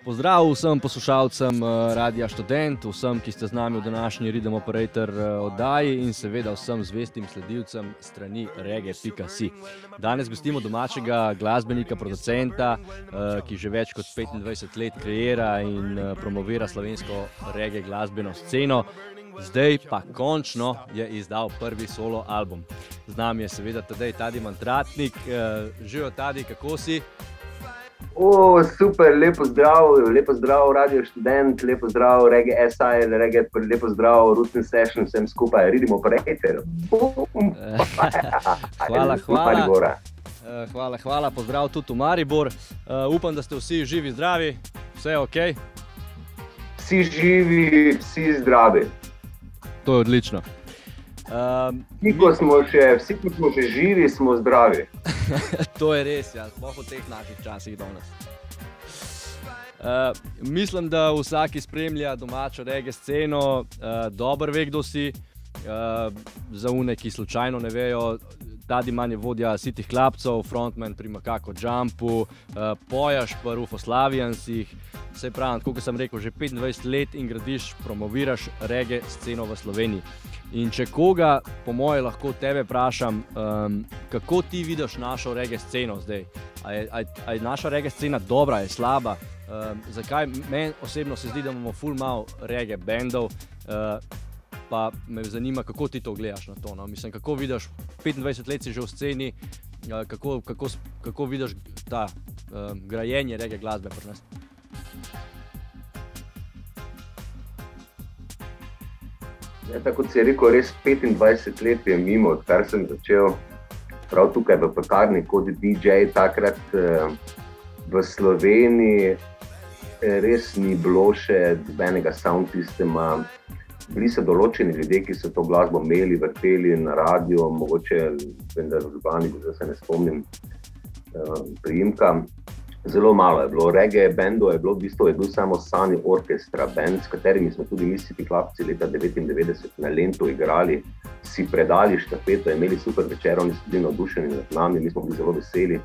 Pozdrav vsem poslušalcem Radia Študent, vsem, ki ste z nami v današnji Rhythm Operator oddaji in seveda vsem zvestim sledilcem strani reggae.si. Danes gostimo domačega glasbenika, producenta, ki že več kot 25 let kreira in promovira slovensko reggae glasbeno sceno. Zdaj pa končno je izdal prvi solo album. Z nami je seveda Tadej Tadi Mantratnik. Živijo Tadi, kako si? Super, lepo zdrav Radio Študent, lepo zdrav Reggae SI, lepo zdrav Roots & Session, vsem skupaj, Rhythm Operator. Hvala, pozdrav tudi v Maribor. Upam, da ste vsi živi, zdravi, vse je okej? Vsi živi, vsi zdravi. To je odlično. Vsi, ko smo še živi, smo zdravi. To je res, ja, sploh v teh naših časih danes. Mislim, da vsak, ki spremlja domačo reggae sceno, dobro ve, kdo si. Za une, ki slučajno ne vejo, Tadi Man je vodja City Hlapcev, frontman pri Makako Jumpu, pojaš pa Rufoslavijansih. Saj pravim, tako kot sem rekel, že 25 let in gradiš, promoviraš reggae sceno v Sloveniji. In če koga, po moje lahko tebe vprašam, kako ti vidiš našo reggae sceno zdaj? A je naša reggae scena dobra, je slaba? Zakaj? Meni osebno se zdi, da imamo ful malo reggae bandov, pa me zanima, kako ti to gledaš na to. No? Mislim, kako vidiš, 25 let si že v sceni, kako vidiš ta grajenje reggae glasbe pri nas? Ja, tako kot si rekel, res 25 let je mimo, odkar sem začel prav tukaj v Pekarni kot DJ, takrat v Sloveniji res ni bilo še nobenega sound sistema. Bili so določeni ljudje, ki so to glasbo imeli, vrteli na radio, mogoče vendar v Ljubljani, da se ne spomnim priimka. Zelo malo je bilo. Reggae bandov je bil samo Sunny Orchestra band, s katerimi smo tudi mi City Hlapci leta 1999 na Lentu igrali, si predali štafeto, imeli super večer, oni so bili navdušeni nad nami, mi smo bili zelo veseli,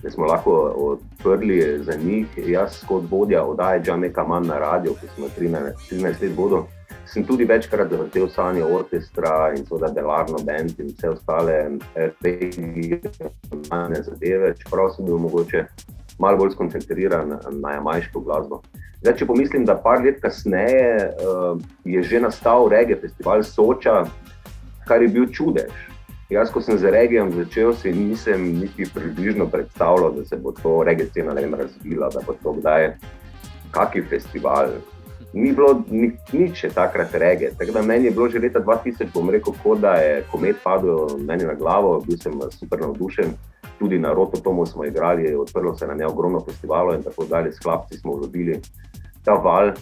da smo lahko odprli za njih. Jaz kot vodja oddaje Jamaica Man na radio, ki smo 13 let vodil, sem tudi večkrat zavrtel Sunny Orchestra in seveda Delarno band in vse ostale regionalne zadeve, čeprav sem bil mogoče malo bolj skoncentriran na jamajško glasbo. Zdaj, če pomislim, da par let kasneje je že nastal reggae festival Soča, kar je bil čudež. Jaz, ko sem z reggaejem začel, si nisem niti približno predstavljal, da se bo to reggae scena razvila, da bo to kdaj kaki festival. Ni bilo nič takrat reggae, tako da meni je bilo že leta 2000, bom rekel, kot da je komet padel meni na glavo, bil sem super navdušen. Tudi na Rototomu smo igrali, odprlo se nam je ogromno festivalov in tako dalje, s Hlapci smo vlobili ta val.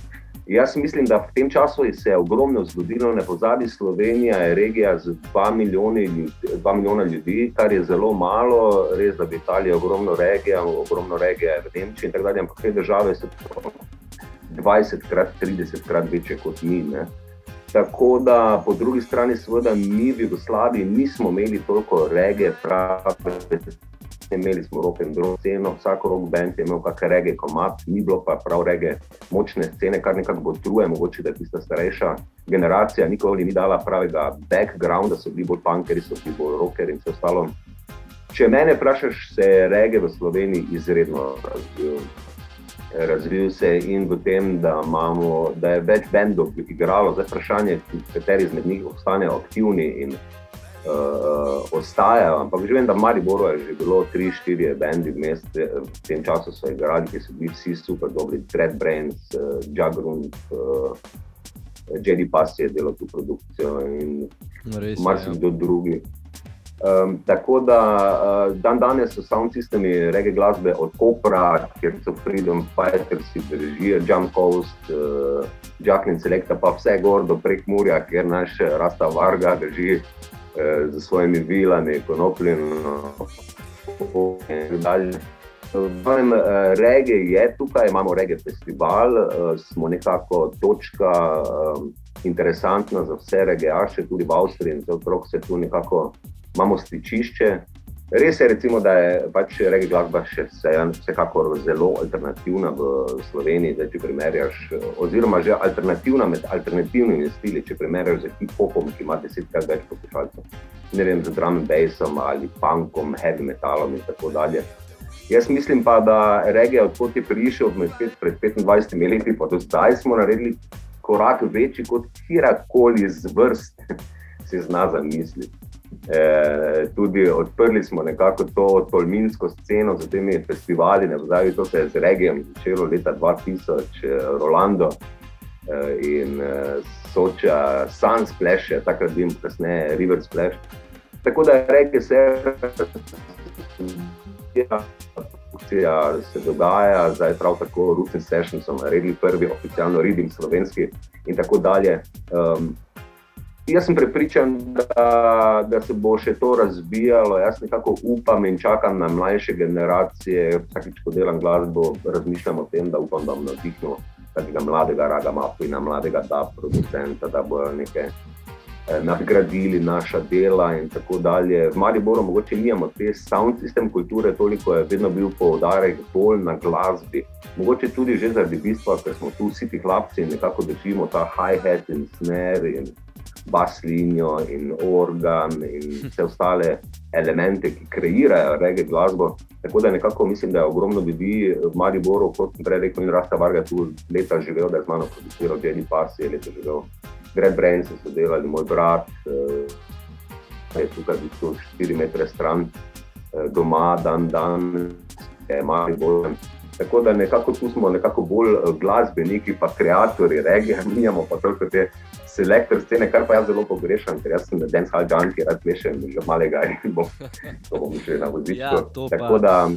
Jaz mislim, da v tem času se je ogromno zgodilo, ne pozabi, Slovenija je regija z 2 milijona ljudi, kar je zelo malo, res, da v Italiji je ogromno regija v Nemčiji in tako dalje, ampak te države so 20krat, 30krat večje kot mi, ne. Tako da po drugi strani seveda mi v Jugoslaviji nismo imeli toliko reggae prave, imeli smo rock and roll sceno, vsak rock band je imel kak reggae komad, ni bilo pa prav reggae močne scene, kar nekako botruje, mogoče da je tista starejša generacija nikoli ni dala pravega backgrounda, so bili bolj punkeri, so bili bolj rockeri in vse ostalo. Če mene vprašaš, se je reggae v Sloveniji izredno razvil se in v tem, da je več bandov igralo, zdaj vprašanje, kateri izmed njih ostanejo aktivni in ostajajo, ampak že vem, da v Mariboru je že bilo 3-4 bandi v tem času so igrali, ki so bili vsi super dobri, Dread Brains, Jugrund, Jedi Pass je delal tu produkcijo in marsikdo drugi. Tako da danes so sound sistemi reggae glasbe od Kopra, kjer so Freedom Fighters, držijo Jump Coast, Jacqueline Selecta, pa vse gor do Prekmurja, kjer naš Rasta Varga drži z svojimi vilami, konopljino in dalje. Reggae je tukaj, imamo reggae festival, smo nekako točka interesantna za vse reggaeaše, tudi v Avstriji in za otrok se tu nekako imamo stičišče Res je, recimo, da je pač reggae glasba še vsekakor zelo alternativna v Sloveniji, zdaj, če primerjaš, oziroma že alternativna med alternativnimi stili, če primerjaš z hip-hopom, ki ima 10krat več poslušalcev. Ne vem, z drum and bassom ali punkom, heavy metalom in tako dalje. Jaz mislim pa, da reggae, odkot je prišel pred 25 leti, pa do zdaj smo naredili korak večji kot kjerkoli z vrst si zna zamisliti. Tudi odprli smo nekako to tolminsko sceno z temi festivali, to se je z reggaejem začelo leta 2000, Rolando in Soča, Sunsplash, takrat bil kasneje River Splash. Tako da reggae se dogaja, zdaj prav tako Roots & Sessions so naredili prvi oficialno reading slovenski in tako dalje. Jaz sem prepričan, da se bo še to razvijalo. Jaz nekako upam in čakam na mlajše generacije. Vsakič, ko delam glasbo, razmišljam o tem, da upam, da bom navdihnil takega mladega ragamafina, mladega dub producenta, da bojo nekaj nadgradili naša dela in tako dalje. V Mariboru mogoče nimamo te sound system kulture, toliko je vedno bil poudarek bolj na glasbi. Mogoče tudi že zaradi bistva, ker smo tu vsi ti hlapci in nekako držimo ta hi-hat in snare in bas linijo in organ in vse ostale elemente, ki kreirajo reggae glasbo. Tako da nekako mislim, da je ogromno ljudi v Mariboru, kot sem prej rekel, in Rasta Varga tu leta živel, da je z mano produciral, Jenny Pass je leta živel, Grad Brains so delali, moj brat je tukaj bil 4 metre stran doma, dan, je Maribor. Tako da nekako tu smo nekako bolj glasbeniki, pa kreatorji reggae, nimamo pa toliko te selektor scene, kar pa jaz zelo pogrešam, ker jaz sem dancehall junkie, rad plešem že malega in to bom še na vozičku. Ja, tako da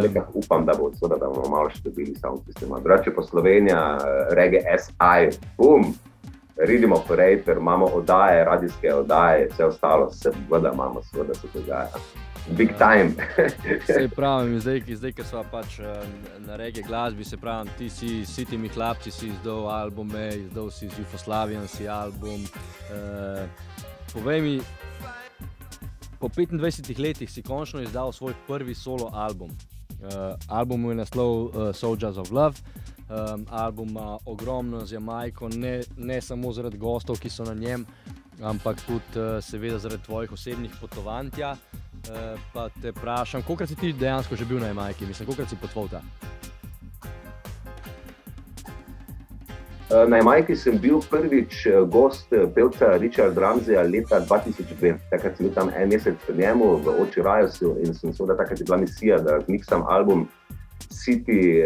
nekako upam, da bomo malo še dobili sound sistema. Drugače po Slovenija, reggae SI, bum, Rhythm Operator, imamo oddaje, radijske oddaje, vse ostalo seveda se dogaja. Big time. Sej pravim, zdaj, ker sva pač na reggae glasbi, se pravim, ti si timi hlapci si izdal albume, izdal si z Jugoslavijan si album. Povej mi, po 25 letih si končno izdal svoj prvi solo album. Album je naslov Soldiers of Love. Album ima ogromno z Jamajko, ne samo zaradi gostov, ki so na njem, ampak tudi seveda zaradi tvojih osebnih potovanj tja. Pa te vprašam, kolikrat si ti dejansko že bil na Jamajki? Mislim, kolikrat si potoval ta? Na Jamajki sem bil prvič gost pevca Richarda Ramseya leta 2002. Takrat sem bil tam en mesec pri njemu v Oči Rajosu in sem seveda takrat je bila misija, da zmiksam album City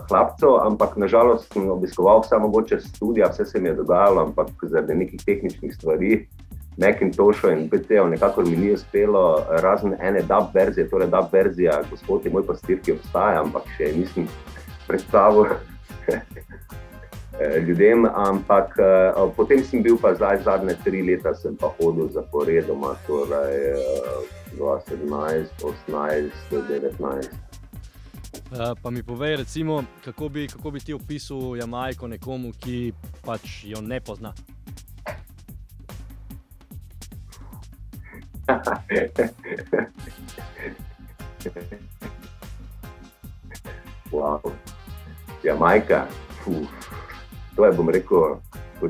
hlapcev, ampak nažalost sem obiskoval vsa mogoče studija, vse se mi je dogajalo, ampak zaradi nekih tehničnih stvari Macintoshu in PC-ov nekako mi ni uspelo, razen ene dub verzije, torej dub verzija Gospod je moj pastir, ki obstaja, ampak še nisem predstavil ljudem, ampak potem sem bil pa zadnje 3 leta sem pa hodil zaporedoma, torej 2017, 18, 19. Pa mi povej recimo, kako bi ti opisal Jamajko nekomu, ki pač jo ne pozna? Wow. Jamajka, to je, bom rekel,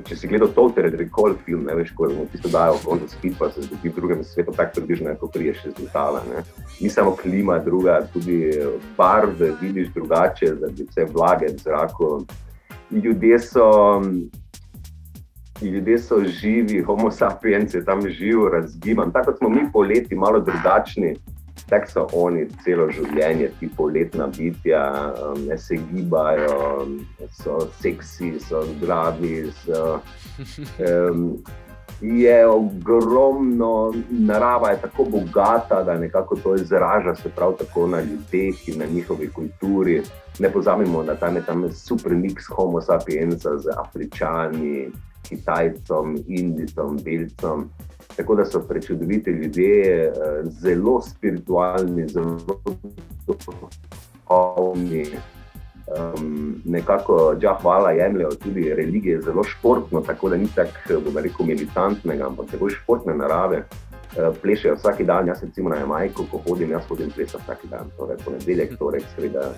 če si gledal Total Recall film, ne veš, ko tisto dajo on the speed, pa se zgodi v drugem svetu, tako približno, ko priješ iz letala, ne. Ni samo klima druga, tudi barve vidiš drugače, zaradi vse vlage v zraku. Ljudje so živi, homo sapiens je tam živ, razgiban. Tako kot smo mi poleti malo drugačni, tako so oni celo življenje, ti poletna bitja, se gibajo, so seksi, so zdravi, je ogromno, narava je tako bogata, da nekako to izraža se prav tako na ljudeh in na njihovi kulturi. Ne pozabimo, da tam je super mix homo sapiensa z Afričani, Kitajcom, Indicom, Belcom. Tako da so prečudoviti ljudje, zelo spiritualni, zelo duhovni. Nekako hvala jemljejo tudi religije zelo športno, tako da ni tako, bom rekel, militantnega, ampak tako športne narave. plešejo vsak dan. Jaz recimo na Jamajku, ko hodim, jaz hodim plesati vsak dan. Torej, ponedeljek, torek, sreda,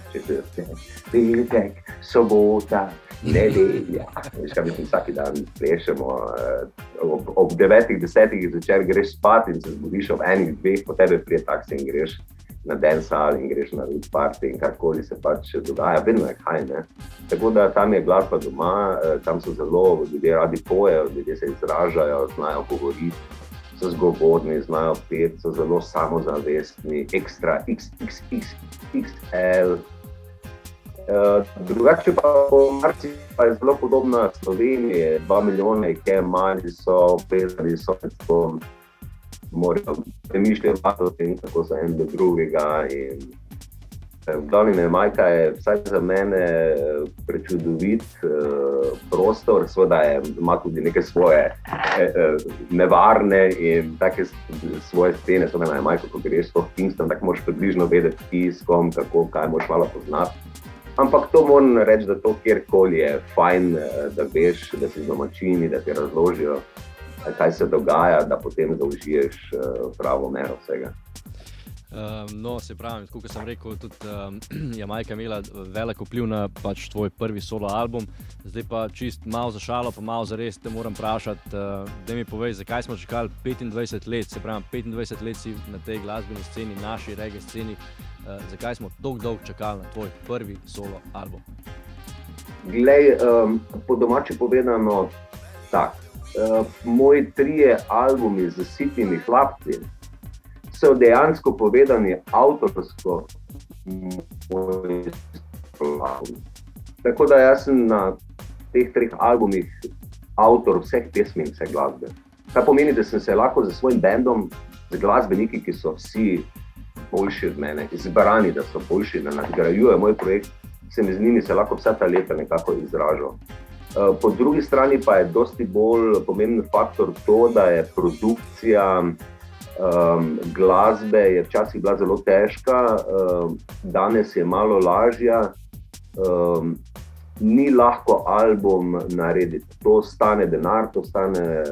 petek, sobota, nedelja. Veš, kaj mislim, vsak dan plešemo. Ob 9-10 zvečer greš spat in se zbudiš ob 1-2, po tebe prije taksi in greš na dancehall in greš na root party in karkoli se pač dogaja, vedno je kaj, ne. Tako da tam je glasba doma, tam so zelo, ljudje radi pojejo, ljudje se izražajo, znajo govoriti, so zgovorni, znajo peti, so zelo samozavestni, ekstra, XXXL. Drugače pa po Marci pa je zelo podobna Sloveniji, 2 milijona jih je, mali so, pesali so, morajo premišljati o tem, kako so en do drugega. V glavnem Jamajka je vsaj za mene prečudovit prostor, seveda ima tudi neke svoje nevarne in take svoje scene, seveda na Jamajko, ko greš to v Kingston, tako moraš približno vedeti, ki s kom, kako, kaj moraš malo poznati. Ampak to moram reči, da to kjerkoli je fajn, da veš, da si z domačini, da ti razložijo, kaj se dogaja, da potem zaužiješ pravo mero vsega. No, se pravi, tako kot sem rekel, tudi Jamajka imela velik vpliv na pač tvoj prvi solo album. Zdaj pa čist malo za šalo, pa malo za res te moram vprašati, da mi povej, zakaj smo čakali 25 let, se pravi 25 let si na tej glasbeni sceni, naši reggae sceni, zakaj smo dolgo čakali na tvoj prvi solo album? Glej, po domače povedano tak, moji 3 albumi z Sitnimi hlapci so dejansko povedani avtorsko moj album. Tako da jaz sem na teh 3 albumih avtor vseh pesmi in vse glasbe. Kar pomeni, da sem se lahko z svojim bandom, z glasbeniki, ki so vsi boljši od mene, izbrani, da so boljši, da nadgrajujejo moj projekt, se mi z njimi se lahko vsa ta leta nekako izražal. Po drugi strani pa je dosti bolj pomemben faktor to, da je produkcija glasbe je včasih bila zelo težka, danes je malo lažja, ni lahko album narediti. To stane denar, to stane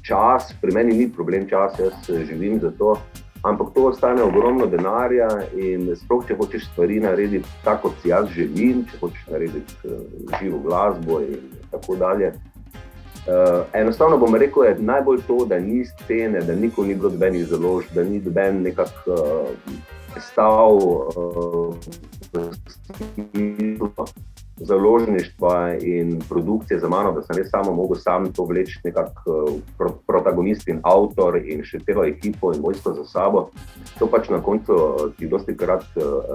čas, pri meni ni problem čas, jaz živim za to, ampak to stane ogromno denarja in sploh, če hočeš stvari narediti tako, kot si jaz želim, če hočeš narediti živo glasbo in tako dalje. Enostavno bom rekel, je najbolj to, da ni scene, da nikoli ni bilo dobenih založb, da ni doben nekako stav založništva in produkcije za mano, da sem res samo mogel sam to vleči nekako protagonist in avtor in še celo ekipo in vojsko za sabo. To pač na koncu ti dostikrat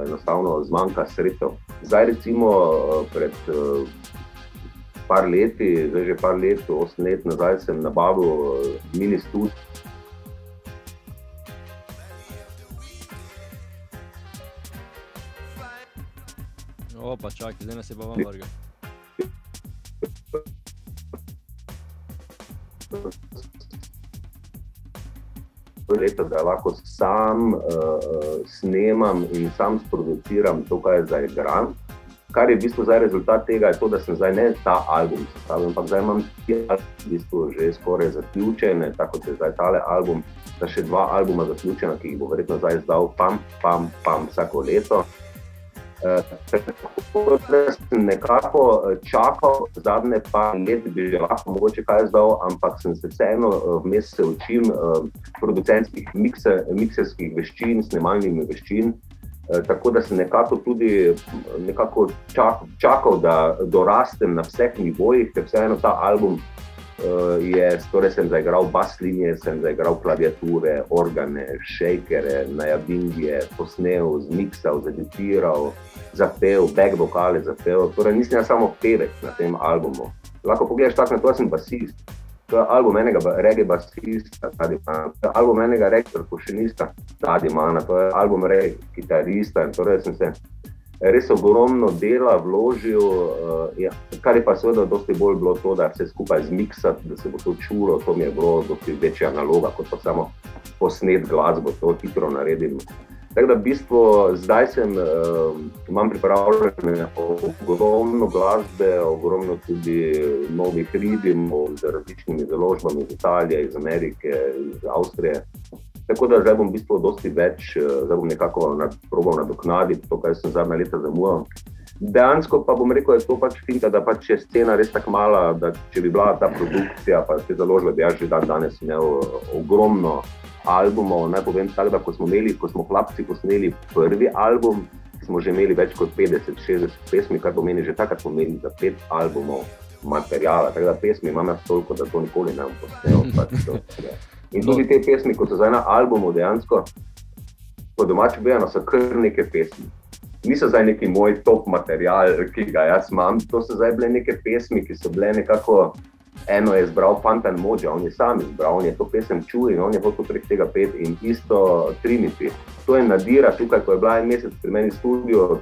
enostavno zmanjka sredstev. Zdaj recimo pred par leti, zdaj že par let, 8 let nazaj sem nabavil mini studio. Opa, čakaj, zdaj nas je pa vam vrgel. Leto, da lahko sam snemam in sam sproduciram to, kaj je zaigran. Kar je v bistvu zdaj rezultat tega, je to, da sem zdaj ne ta album sestavil, ampak zdaj imam v bistvu že skoraj zaključene, tako kot je zdaj tale album, da še 2 albuma zaključena, ki jih bo verjetno zdaj izdal pam vsako leto. Tako da sem nekako čakal, zadnje par let bi že lahko mogoče kaj izdal, ampak sem se vseeno vmes se učim producentskih mikserskih veščin, snemalnih veščin. Tako da sem nekako tudi čakal, da dorastem na vseh nivojih, ker vseeno ta album torej sem zaigral bas linije, sem zaigral klaviature, organe, šejkere, najabingije, posnel, zmiksal, zeditiral, zapel, back vokale zapel. Torej nisem jaz samo pevec na tem albumu. Lahko pogledaš tako na to, sem basist. To je album enega reggae basista, Tadimana. To je album enega reggae perkušenista, Tadimana. To je album reggae kitarista. Torej sem se res ogromno dela vložil, kar je pa seveda dosti bolj bilo to, da se skupaj zmiksati, da se bo to čulo. To mi je bilo dosti večja naloga, kot pa samo posnet glasbo, to hitro naredim. Tako da v bistvu zdaj imam pripravljene ogromno glasbe, ogromno tudi novih ridimov z različnimi založbami iz Italije, iz Amerike, iz Avstrije. Tako da zdaj bom v bistvu dosti več, zdaj bom nekako probal nadoknaditi to, kar sem zadnja leta zamujal. Dejansko pa bom rekel, da je to pač finta, da pač je scena res tako mala, da če bi bila ta produkcija, pa te založbe, bi jaz že danes imel ogromno albumov. Naj povem tako, da ko smo hlapci posneli prvi album, smo že imeli več kot 50-60 pesmi, kar pomeni že takrat pomeni za 5 albumov materijala. Tako da pesmi imam jaz toliko, da to nikoli ne bom posnel. In tudi te pesmi, ko so zdaj na albumu dejansko, po domače povedano, so kar neke pesmi. Niso zdaj neki moj top material, ki ga jaz imam, to so zdaj bile neke pesmi, ki so bile nekako, eno je zbral Fantan Mojja, on je sam izbral, on je to pesem čul in on je hotel prek tega pet in isto Trinity. To je Nadira tukaj, ko je bila en mesec pri meni v studiu,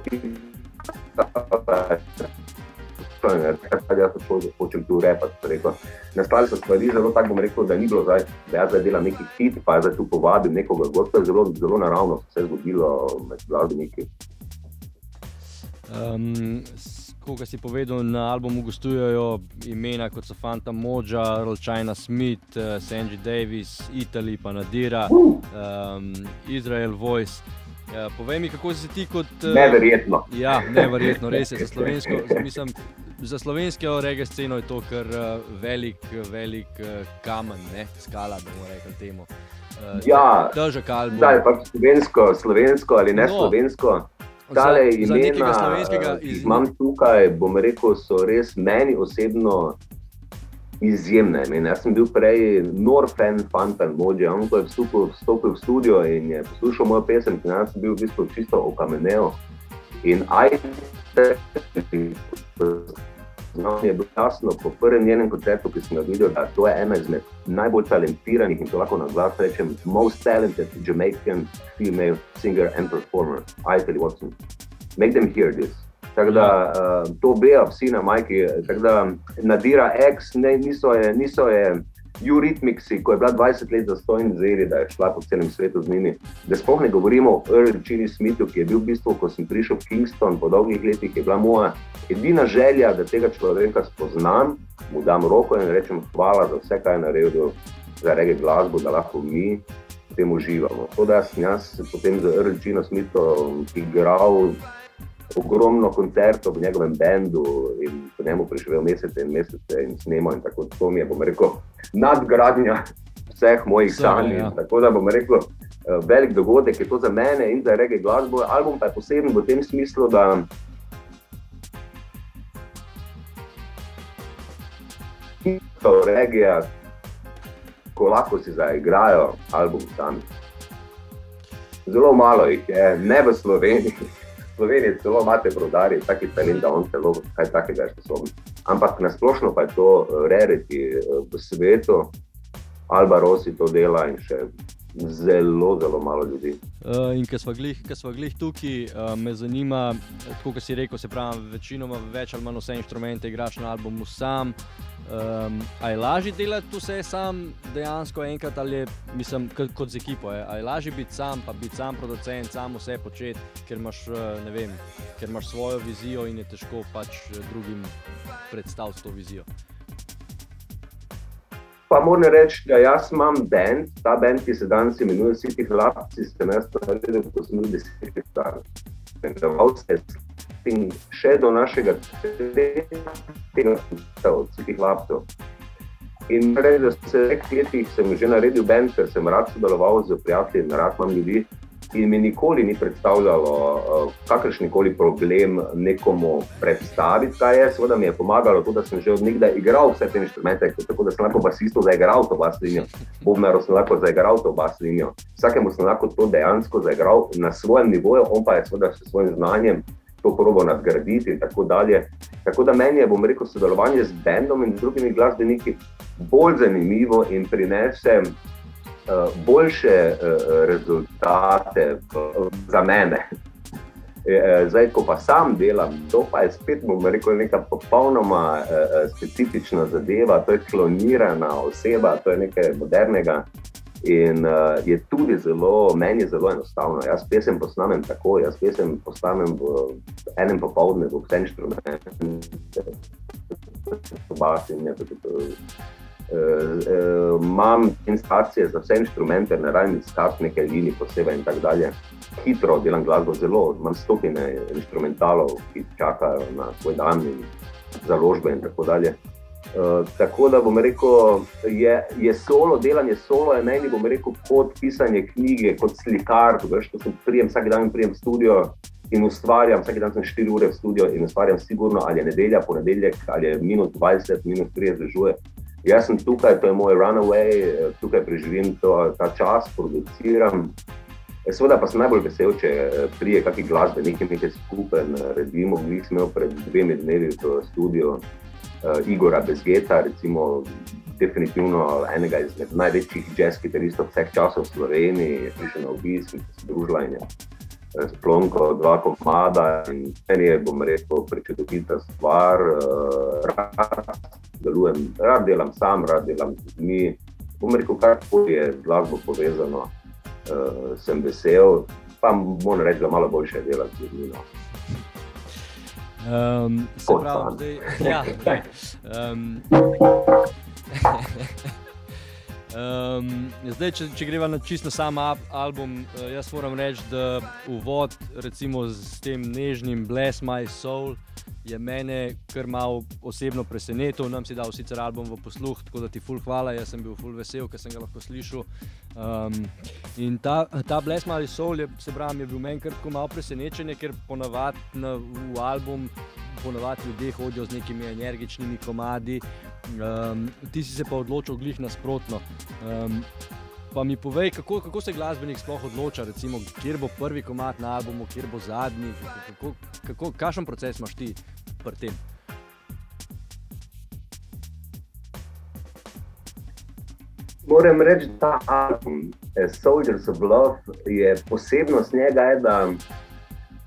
jaz hočem tu repati, nastali so stvari zelo tako, bom rekel, da ni bilo zdaj, da jaz zdaj delam neki hit, pa zdaj tu povabim nekoga gosta, zelo naravno se je zgodilo med glasbeniki. Koga si povedal, na albumu gostujejo imena kot so Fantan Mojja, Earl China Smith, Sanji Davis, Italy, pa Nadira, Israel Voice. Povej mi, kako si ti kot... Neverjetno. Ja, neverjetno, res je. Za slovensko reggae sceno je to kar velik kamen, skala, da bomo rekli temu. Ja, težek album. Da je pač slovensko ali ne slovensko. Tale imena, ki imam tukaj, bom rekel, so res meni osebno izjemne. Jaz sem bil prej nor fan Fantan Mojja, on ko je vstopil v studio in je poslušal mojo pesem, ki jaz sem bil v bistvu čisto okamenel. In je bilo jasno po prvem njenem koncertu, ki sem ga videl, da to je ena izmed najbolj talentiranih, in to lahko na glas rečem, most talented Jamaican female singer and performer, Italy Watson. Make them hear this. Tako da to beja vsi na majki, tako da Nadira X, niso je Eurythmicsi, ko je bila 20 let zastojn zeri, da je šla po celem svetu z njimi. Da sploh ne govorimo o Earl China Smithu, ki je bil v bistvu, ko sem prišel v Kingston po dolgih letih, je bila moja edina želja, da tega človeka spoznam, mu dam roko in rečem hvala za vse, kaj je naredil za reggae glasbo, da lahko mi v tem uživamo. Tako da sem jaz potem z Earl China Smithom igral ogromno koncertov v njegovem bendu in po njemu preživel mesece in snemal in tako. To mi je, bom rekel, nadgradnja vseh mojih sanj. Ja. Tako da bom rekel, velik dogodek je to za mene in za reggae glasbo. Album pa je poseben v tem smislu, da reggae, ko lahko si zaigrajo album sami. Zelo malo jih je, ne v Sloveniji. V Sloveniji celo imate prodarji, taki talent, da on celo kaj takega je sposoben. Ampak nasplošno pa je to rarity v svetu. Alba Rossi to dela in še zelo malo ljudi. In ko sva glih tukaj, me zanima, tako kot si rekel, se pravi, večinoma več ali manj vse inštrumente igraš na albumu sam. A je lažje delati vse sam dejansko enkrat ali je, mislim, kot z ekipo, a je lažje biti sam, pa biti sam producent, sam vse početi, ker imaš, ne vem, ker imaš svojo vizijo in je težko pač drugim predstaviti to vizijo? Pa moram reči, da jaz imam band, ta band, ki se danes imenuje City Hlapci, sem jaz naredil, ko sem bil 10 let star. Daval se še do našega tega od City Hlapcev. In prej, da se v teh letih sem že naredil band, ker sem rad sodeloval z prijatelji, rad imam ljudi. In mi nikoli ni predstavljalo kakršnikoli problem nekomu predstaviti, kaj je. Seveda mi je pomagalo to, da sem že od nekdaj igral vse te inštrumente, tako da sem lahko basistu zaigral to bas linijo, bobnaru sem lahko zaigral to bas linijo. Vsakemu sem lahko to dejansko zaigral na svojem nivoju, on pa je seveda s svojim znanjem to probal nadgraditi in tako dalje. Tako da meni je, bom rekel, sodelovanje z bandom in z drugimi glasbeniki bolj zanimivo in prinese boljše rezultate za mene. Zdaj, ko pa sam delam, to pa je spet, bom rekel, neka popolnoma specifična zadeva, to je klonirana oseba, to je nekaj modernega In je tudi meni je zelo enostavno. Jaz pesem posnamem tako, jaz pesem posnamem v enem popoldne v vse inštrumente, imam instalacije za vse inštrumente, ne rabim iskati nekaj linij posebej in tako dalje. Hitro delam glasbo, zelo, imam stotine inštrumentalov, ki čakajo na svoj dan in založbe in tako dalje. Tako da bom rekel, je solo, delanje solo je meni, bom rekel, kot pisanje knjige, kot slikar, veš, to vsak dan prijem v studio in ustvarjam, vsak dan sem 4 ure v studio in ustvarjam sigurno, ali je nedelja, ponedeljek, ali je minus 20, minus 30 dežuje. Jaz sem tukaj, to je moj runaway, tukaj preživim ta čas, produciram. Seveda pa sem najbolj vesel, če prije kakšni glasbeniki nekaj skupaj naredimo. Mi smo pred 2 dnevi v studiu Igora Bezgeta, recimo definitivno enega izmed največjih jazz kitaristov vseh časov v Sloveniji, je prišel na obisk in se družila in je splonko 2 komada in meni je, bom rekel, prečudovita stvar. Rad delam sam, rad delam z ljudmi, bom rekel, karkoli je z glasbo povezano, sem vesel, pa moram reči, da malo boljše delati z ljudmi. Se pravi, zdaj, če greva na čisto sam album, jaz moram reči, da uvod recimo s tem nežnim Bless My Soul je mene kar malo osebno presenetil. Nam si dal sicer album v posluh, tako da ti ful hvala, jaz sem bil ful vesel, ker sem ga lahko slišal. In ta Bless My Soul je bil meni kar tako malo presenečenje, ker ponavadi v album ljudje hodijo z nekimi energičnimi komadi, ti si se pa odločil glih nasprotno. Pa mi povej, kako se glasbenik sploh odloča, recimo, kjer bo prvi komad na albumu, kjer bo zadnji, kakšen proces imaš ti pri tem? Moram reči, da album Soldiers of Love je posebnost njega,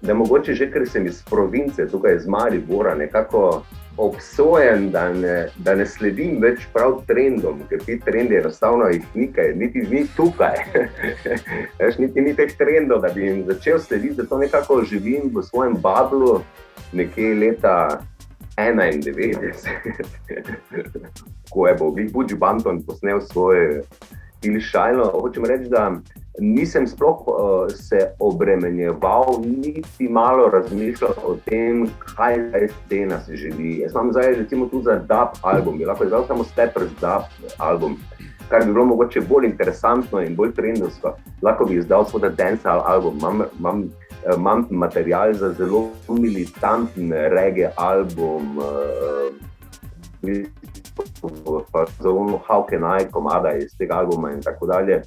da mogoče že, ker sem iz province, tukaj iz Maribora, nekako obsojen, da ne sledim več prav trendom, ker ti trendi enostavno jih niti ni tukaj. Niti ni teh trendov, da bi jim začel slediti, zato nekako živim v svojem bablu nekje leta 91. Ko je Butch Banton posnel svoj Ilšajno, hočem reči, da nisem sploh se obremenjeval, niti malo razmišljal o tem, kaj scena se želi. Jaz imam zdaj recimo tu za dub album, bi lahko izdal samo Steppers dub album, kar bi bilo mogoče bolj interesantno in bolj trendovsko. Lahko bi izdal svoj dancehall album, imam material za zelo militanten reggae album, pa zelo How Can I komada iz tega albuma in tako dalje.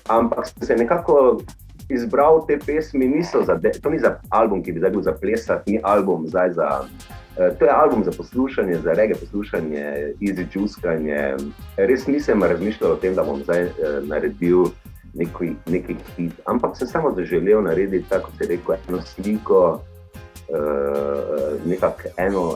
Ampak se nekako izbral te pesmi, to ni za album, ki bi zdaj bil za plesati, ni album zdaj to je album za poslušanje, za reggae poslušanje, easy juiskanje. Res nisem razmišljal o tem, da bom zdaj naredil neki hit, ampak sem samo zaželel narediti, tako se rekel, eno sliko, nekako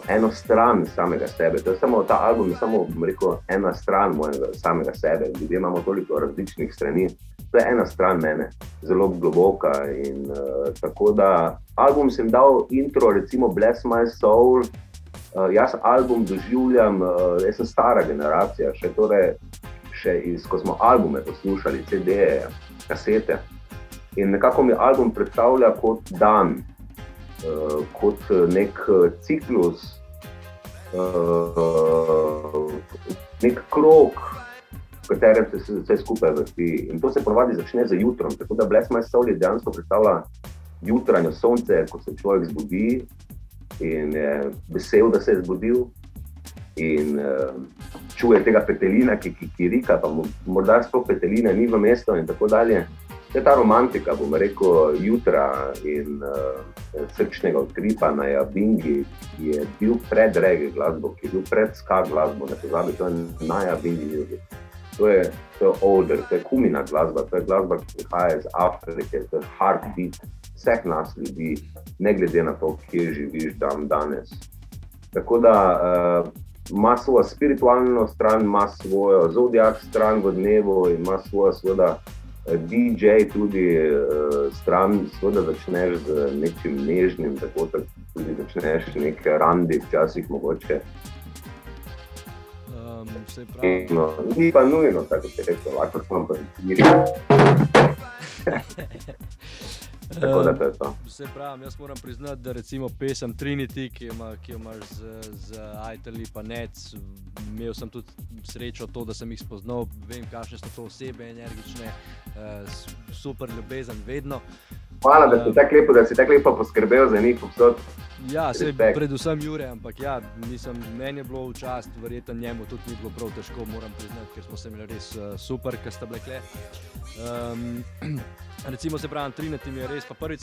eno stran samega sebe. To je samo ta album, je samo, bom rekel, ena stran mojega samega sebe. Ljudje imamo toliko različnih strani. To je ena stran mene, zelo globoka in tako da album sem dal intro, recimo Bless My Soul. Jaz album doživljam, jaz sem stara generacija, ko smo albume poslušali, CD-je, kasete. In nekako mi album predstavlja kot dan, kot nek ciklus, nek krog, v katerem se vse skupaj vrti. In to se ponavadi začne z jutrom, tako da Bless My Soul dejansko predstavlja jutranje sonce, ko se človek zbudi in je vesel, da se je zbudil in čuje tega petelina, ki rika, pa morda sploh peteline ni v mestu in tako dalje. To je ta romantika, bom rekel, jutra in srčnega odkripanja Jabingi, ki je bil pred reggae glasbo, ki je bil pred ska glasbo, ne pozabi, to je Jabingi music. To je older, to je kumina glasba, to je glasba, ki prihaja iz Afrike, to je heartbeat vseh nas ljudi, ne glede na to, kje živiš danes. Tako da ima svojo spiritualno stran, ima svojo zodiak stran v dnevu in ima svojo seveda DJ tudi stran, seveda začneš z nečim nežnim, tako tudi začneš neke randi, včasih mogoče. No, ni pa nujno, tako ti rekel, lahko smo pa izmirili. Tako da to je to. Se pravim, jaz moram priznati, da recimo pesem Trinity, ki jo imaš z Ajtali pa Nec, imel sem tudi srečo to, da sem jih spoznal, vem, kakšne so to osebe, energične, super ljubezen, vedno. Hvala, da si tako lepo poskrbel za njih povsod. Ja, predvsem Jure, ampak ja, meni je bilo v čast, verjetno njemu tudi ni bilo prav težko, moram priznati, ker smo se imeli res super, ker sta bile kle. Recimo se pravim, Trinity mi je res, pa prvič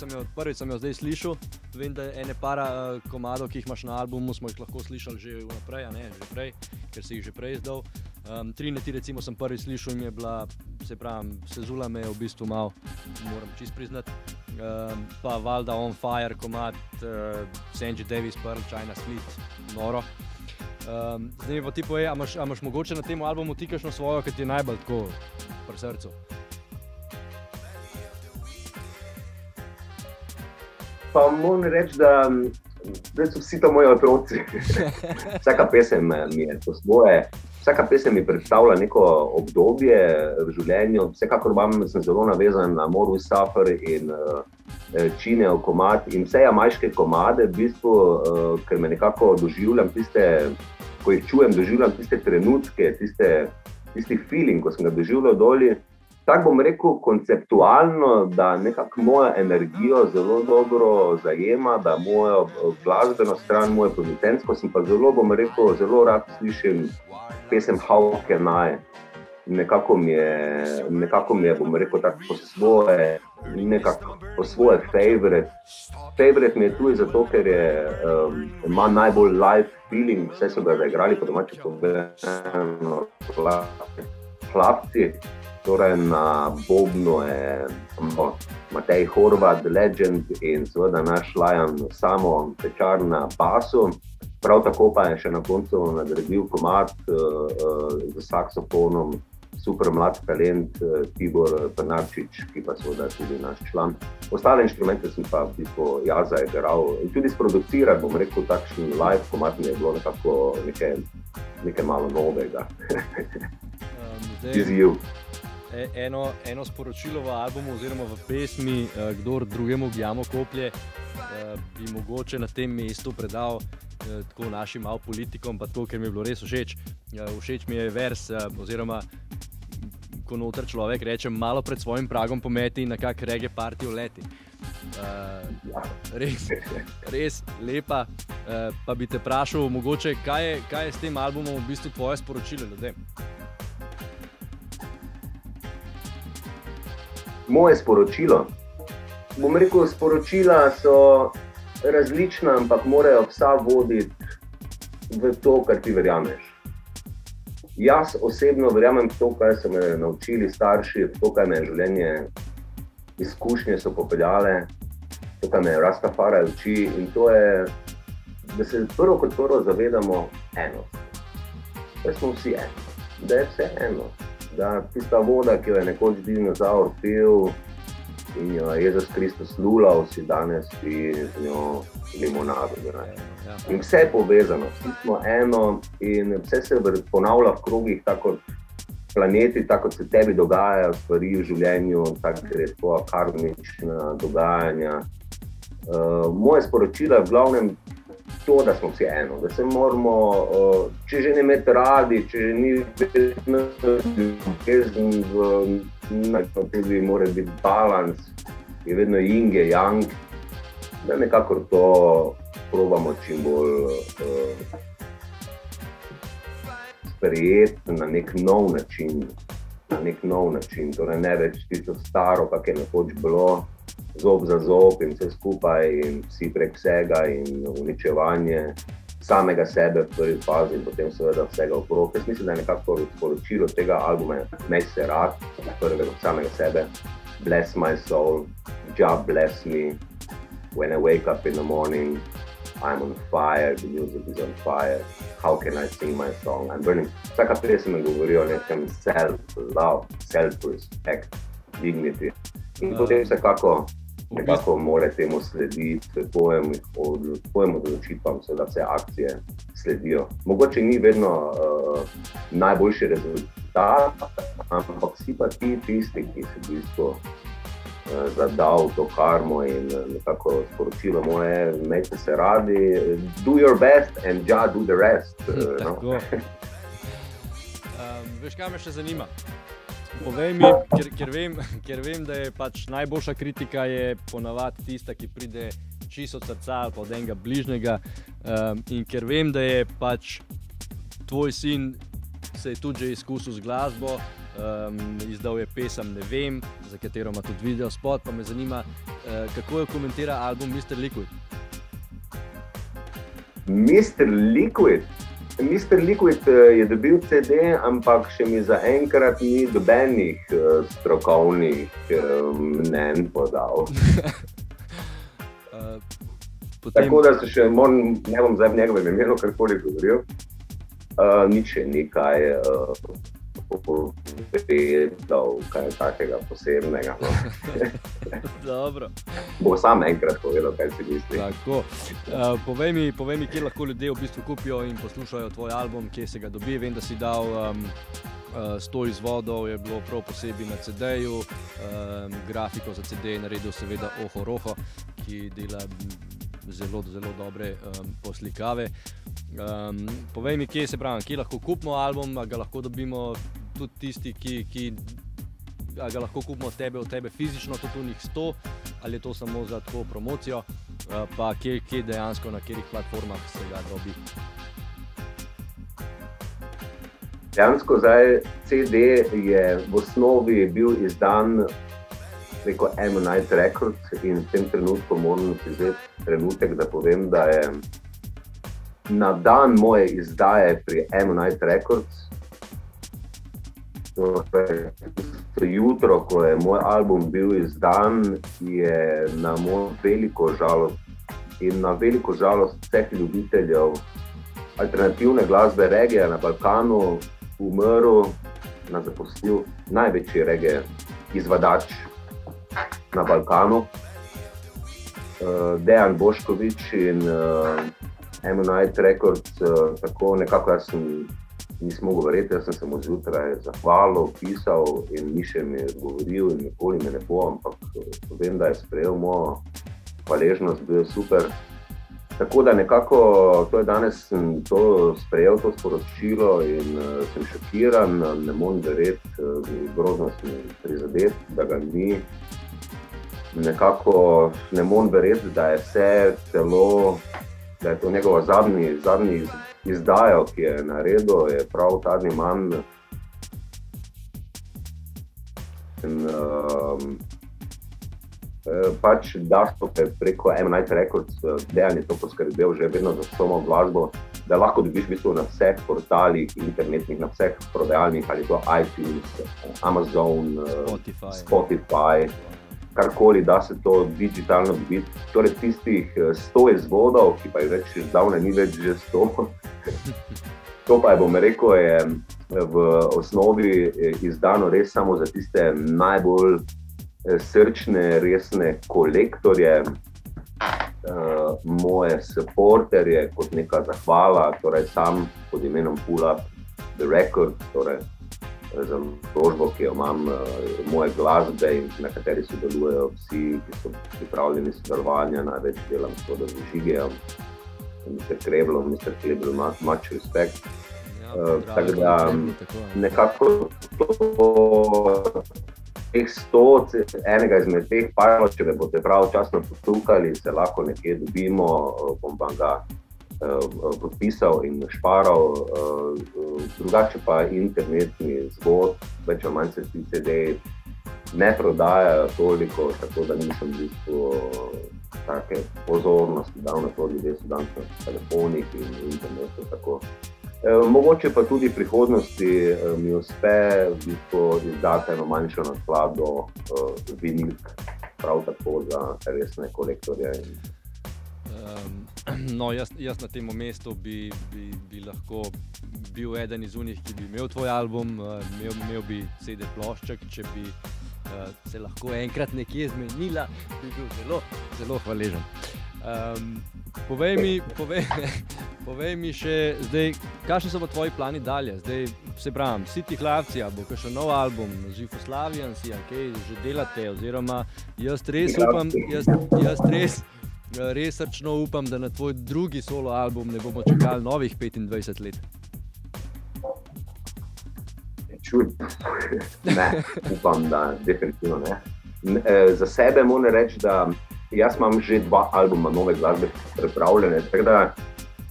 sem jo zdaj slišal, vem, da ene para komadov, ki jih imaš na albumu, smo jih lahko slišali že vnaprej, že prej, ker si jih že prej izdal. Trinity recimo sem prvič slišal in je bila, se pravim, sezula me je v bistvu malo, moram čist priznati. Pa valjda On Fire komad, Sanji Davis, Pearl, China Split, noro. Zdaj mi pa ti povej, a imaš mogoče na tem albumu ti kakšno svojo, ki ti je najbolj tako pri srcu? Pa moram reči, da so vsi to moji otroci. Vsaka pesem mi je po svoje, vsaka pesem mi predstavlja neko obdobje v življenju. Vsekakor sem zelo navezan na More We Suffer in Činev komad in vse jamajške komade, v bistvu, ker me nekako doživljam ko jih čujem, doživljam tiste trenutke, tisti feeling, ko sem ga doživljal doli. Tako bom rekel konceptualno, da nekako mojo energijo zelo dobro zajema, da mojo glasbeno stran, mojo producentsko sem pa zelo, bom rekel, zelo rad slišim pesem How Can I. Nekako mi je, bom rekel, tako po svoje favorite. Favorite mi je tudi zato, ker ima najbolj live feeling, vse so ga zaigrali po domače povedano Hlapci. Torej na bobnu je Matej Horvat, Legend in seveda naš Lajan Samo Pečar na basu. Prav tako pa je še na koncu nadgradil komad z saksofonom, super mlad talent Tibor Pernarčič, ki pa seveda tudi naš član. Ostale inštrumente sem pa v bistvu jaz zaigral in tudi sproduciral, bom rekel, takšen live komad mi je bilo nekako nekaj malo novega. Izjiv. Eno sporočilo v albumu oziroma v pesmi Kdor drugemu bjamo koplje bi mogoče na tem mestu predal tako našim malo politikom, pa tako, ker mi je bilo res všeč. Všeč mi je vers oziroma ko noter človek reče malo pred svojim pragom pometi in na kak reggae partijo leti. Res lepa, pa bi te vprašal mogoče, kaj je s tem albumom v bistvu tvoje sporočilo ljudem? Moje sporočilo? Bom rekel, sporočila so različna, ampak morajo vsa voditi v to, kar ti verjameš. Jaz osebno verjamem v to, kaj so me naučili starši, v to, kaj me življenje, izkušnje so popeljale, to, kaj me Rastafari uči in to je, da se prvo kot prvo zavedamo enost. Da smo vsi eno, da je vse eno. Da tista voda, ki jo je nekoč dinozaur pil in jo je Jezus Kristus lulal, si danes pije z njo limonado. In vse je povezano, vsi smo eno in vse se ponavlja v krogih, tako kot planeti, tako kot se tebi dogajajo stvari v življenju, tako gre tvoja karmična dogajanja. Moje sporočilo je v glavnem to, da smo vsi eno, da se moramo, če že ne imeti radi, če že ni vedno ljubezen, tudi mora biti balans, je vedno yin je yang, da nekako to probamo čim bolj sprejeti na nek nov način, torej ne več tisto staro, kak je nekoč bilo, zob za zob in vse skupaj in vsi prek vsega in uničevanje samega sebe v prvi fazi in potem seveda vsega okrog. Jaz mislim, da je nekako sporočilo tega albuma Imej se rad, prvega od samega sebe. Bless my soul, Jah bless me. When I wake up in the morning, I'm on fire, the music is on fire. How can I sing my song? I'm burning. Vsaka pesem govori o nekem self-love, self-respect, dignity. In potem nekako mora temu slediti, tvojemu odločitvam, da vse akcije sledijo. Mogoče ni vedno najboljši rezultat, ampak si pa ti tisti, ki si v bistvu zadal to karmo in nekako sporočilo moje, imejte se radi, do your best and just do the rest. Tako. Veš, kaj me še zanima? Povej mi, ker vem, da je pač najboljša kritika je ponavadi tista, ki pride čisto od srca ali pa od enega bližnjega, in ker vem, da je pač tvoj sin se je tudi že izkusil z glasbo, izdal je pesem Ne vem, za katero ima tudi video spot, pa me zanima, kako jo komentira album Mr. Liquid? Mr. Liquid? Mr. Liquid je dobil CD, ampak še mi zaenkrat ni dobenih strokovnih mnenj podal. Tako da se še ne bom zdaj v njegovem imenu karkoli govoril. Nič še nekaj povedal, kaj takega posebnega. No. Dobro. Bo sam enkrat povedal, kaj si misli. Tako. Povej mi, kje lahko ljudje v bistvu kupijo in poslušajo tvoj album, kje se ga dobi. Vem, da si dal 100 izvodov, je bilo prav posebej na CD-ju, grafiko za CD je naredil seveda Oho Roho, ki dela zelo dobre poslikave. Povej mi, kje lahko kupimo album, a ga lahko dobimo tudi tisti, ki ga lahko kupimo od tebe fizično, tudi njih 100, ali je to samo za tako promocijo, pa kje dejansko, na katerih platformah se ga dobi? Dejansko zdaj CD je v osnovi bil izdan preko Ammonite Records in v tem trenutku moram si vzeti trenutek, da povem, da je na dan moje izdaje pri Ammonite Records, jutro, ko je moj album bil izdan, je na mojo veliko žalost in na veliko žalost vseh ljubiteljev alternativne glasbe reggae na Balkanu umrl, nas zapustil največji reggae izvadač na Balkanu, Dejan Bošković in Ammonite Records, tako nekako nisem mogel verjeti, jaz sem se mu zjutraj zahvalil, pisal in ni še mi odgovoril in nikoli me ne bo, ampak vem, da je sprejel mojo hvaležnost, bil je super. Tako da nekako to je danes to sprejel, to sporočilo in sem šokiran, ne morem verjeti, grozno sem prizadet, da ga ni. Nekako ne morem verjeti, da je vse celo, da je to njegova zadnji izdajo, ki je naredil, je prav ta dni manj. Pač dasto preko Ammonite Records, Dejan je to poskrbel že vedno za samo glasbo, da lahko dobiš v bistvu na vseh portalih internetnih, na vseh prodajalnih, ali to iTunes, Amazon, Spotify, karkoli, da se to digitalno dobiti. Torej tistih 100 izvodov, ki pa je več zdavne, ni več že 100. To pa je, bom rekel, je v osnovi izdano res samo za tiste najbolj srčne, resne kolektorje, moje supporterje kot neka zahvala, torej sam pod imenom Pull Up The Record, torej založbo, ki jo imam, moje glasbe in na kateri sodelujejo vsi, ki so pripravljeni sodelovanja, največ delam s Todom Žigejem, Mr. Kreblom, Mr. Kreblom, much respect. Tako da nekako teh 100, enega izmed teh parov, če me boste pravočasno postukali, se lahko nekje dobimo, bom pa ga podpisal in šparal, drugače pa internetni zvod, več ali manj se ti CD ne prodajajo toliko, tako da nisem v bistvu take pozornosti dal na to, ljudje so danes na telefonih in internetu, tako. Mogoče pa tudi v prihodnosti mi uspe v bistvu izdati eno manjšo nasklado vinilk, prav tako za resne kolektorje. No, jaz na tem mestu bi lahko bil eden iz unih, ki bi imel tvoj album, imel bi CD plošček, če bi se lahko enkrat nekje zmenila, bi bil zelo, zelo hvaležen. Povej mi še zdaj, kakšni so pa tvoji plani dalje? Zdaj, se pravim, City Hlapci, bo kakšen nov album, Žifoslavijansi, kaj že delate, oziroma jaz res upam, res srčno upam, da na tvoj drugi solo album ne bomo čakali novih 25 let. Ne, upam, da definitivno ne. Za sebe moram reči, da jaz imam že 2 albuma nove glasbe pripravljene, tako da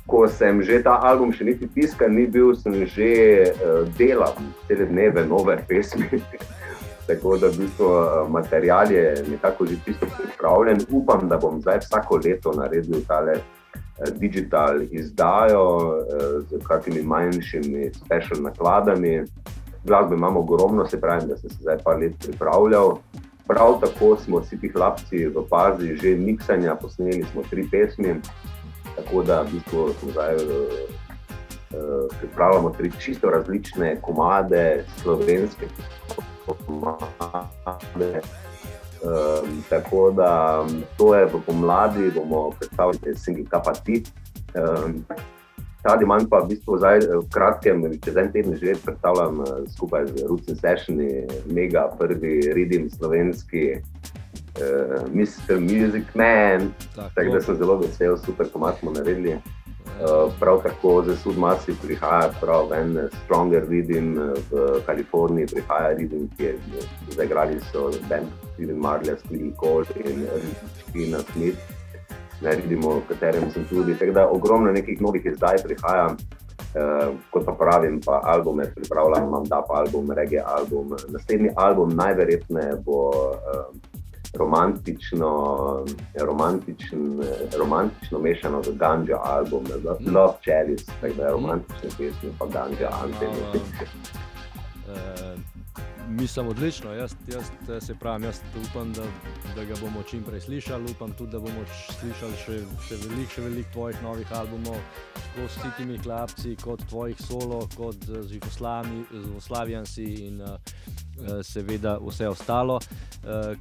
ko sem že ta album še niti tiskal ni bil, sem že delal cele dneve nove pesmi. Tako da v bistvu material je nekako že čisto pripravljen. Upam, da bom zdaj vsako leto naredil tale digital izdajo z kakimi manjšimi special nakladami. Glasbe imam ogromno, se pravim, da sem se zdaj par let pripravljal. Prav tako smo City Hlapci v fazi že miksanja, posneli smo 3 pesmi, tako da v bistvu smo zdaj pripravljamo 3 čisto različne komade, slovenske komade. Tako da to je v pomladi, bomo predstavili single Kapa Ti. Ta demand pa v bistvu zdaj v kratkem, čez en teden že predstavljam skupaj z Roots in Sessioni, mega prvi redim slovenski Mr. Music Man, tako da sem zelo vesel, super komad smo naredili. Prav tako za Sudmasi prihaja prav en Stronger redim, v Kaliforniji prihaja redim, ki je zaigrali so band Steven Marley, Stevie Cole in Kina Smith. Naredimo, v katerem sem tudi, tako da ogromno nekih novih izdaj prihaja, kot pa pravim, pa albume pripravljam, imam DAP album, reggae album. Naslednji album najverjetneje bo romantično mešano z Ganja album, Love Chalice, tako da je romantične pesmi pa Ganja album. Mislim, odlično, jaz se pravim, jaz upam, da ga bomo čim prej slišali, upam tudi, da bomo slišali še veliko tvojih novih albumov, tako s City Hlapci, kot tvojih solo, kot z Žifoslavijansi in seveda vse ostalo.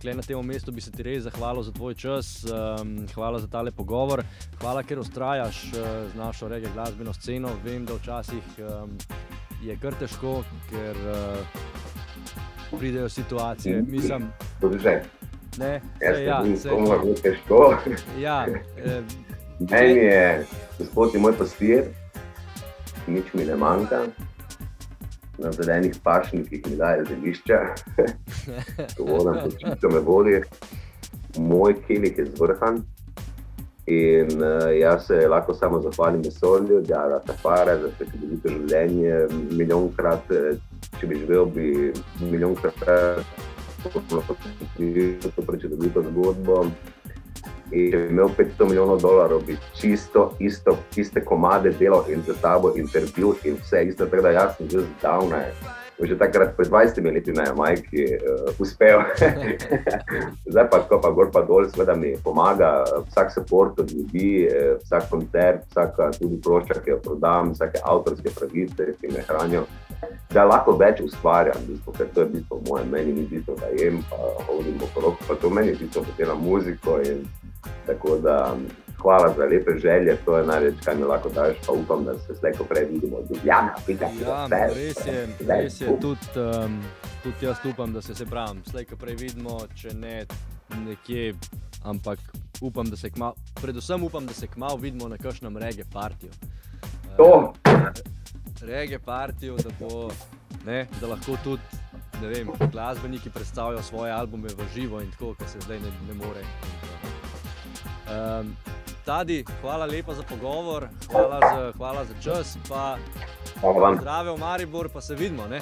Kle na tem mestu bi se ti res zahvalil za tvoj čas, hvala za tale pogovor, hvala, ker vztrajaš z našo reggae glasbeno sceno. Vem, da včasih je kar težko, ker pridejo situacije, mislim... Ne, težko. Meni je gospod je moj pastir, nič mi ne manjka, na zelenih pašnikih mi daje zelišča, ko vodam, ko čisto me vodi, moj kelih je zvrhan in jaz se lahko samo zahvalim vesolju, Jara Tafara, za prekrivito življenje, milijonkrat, če bi živel, bi milijonkrat to prečudovito zgodbo. In če bi imel $500 milijonov, bi iste komade delal in za tabo intervju in vse isto, tako da jaz sem že zdavnaj, že takrat pred 20 leti na Jamajki uspel. Zdaj pa tako pa gor pa dol, seveda mi pomaga vsak support od ljudi, vsak koncert, vsaka tudi plošča, ki jo prodam, vsake avtorske pravice, ki me hranijo, da lahko več ustvarjam, ker to je bistvo moje, meni ni bistvo, da jem, pa hodim okrog, pa to meni je bistvo, da delam muziko in tako da hvala za lepe želje, to je največ, kaj mi lahko daš, pa upam, da se slejko prej vidimo. Ja, res je, tudi jaz upam, da se pravim, slejko prej vidimo, če ne nekje, ampak upam, da se predvsem upam, da se kmalu vidimo na kakšnem reggae partiju. Reggae partiju, da lahko tudi, ne vem, glasbeniki predstavijo svoje albume v živo in tako, ker se zdaj ne more. Tadi, hvala lepa za pogovor, hvala za čas, pa zdrave v Maribor, pa se vidimo, ne?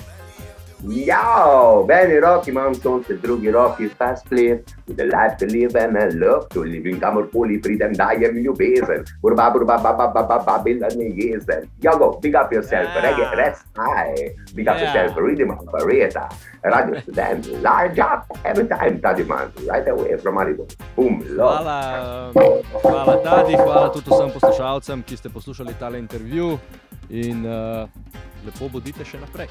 Ja, v eni roki imam sonce, v drugi roki fast play, with the life to live and I love to live, in kamorkoli pridem, dajem ljubezen, burba, bila ne jezen. Jogo, big up yourself, reggae, rest high, big up yourself, rhythm operator, radio student, large up, every time, Tadi man, right away from Maribor. Boom, love. Hvala Tadi, hvala tudi vsem poslušalcem, ki ste poslušali tale intervju in lepo bodite še naprej.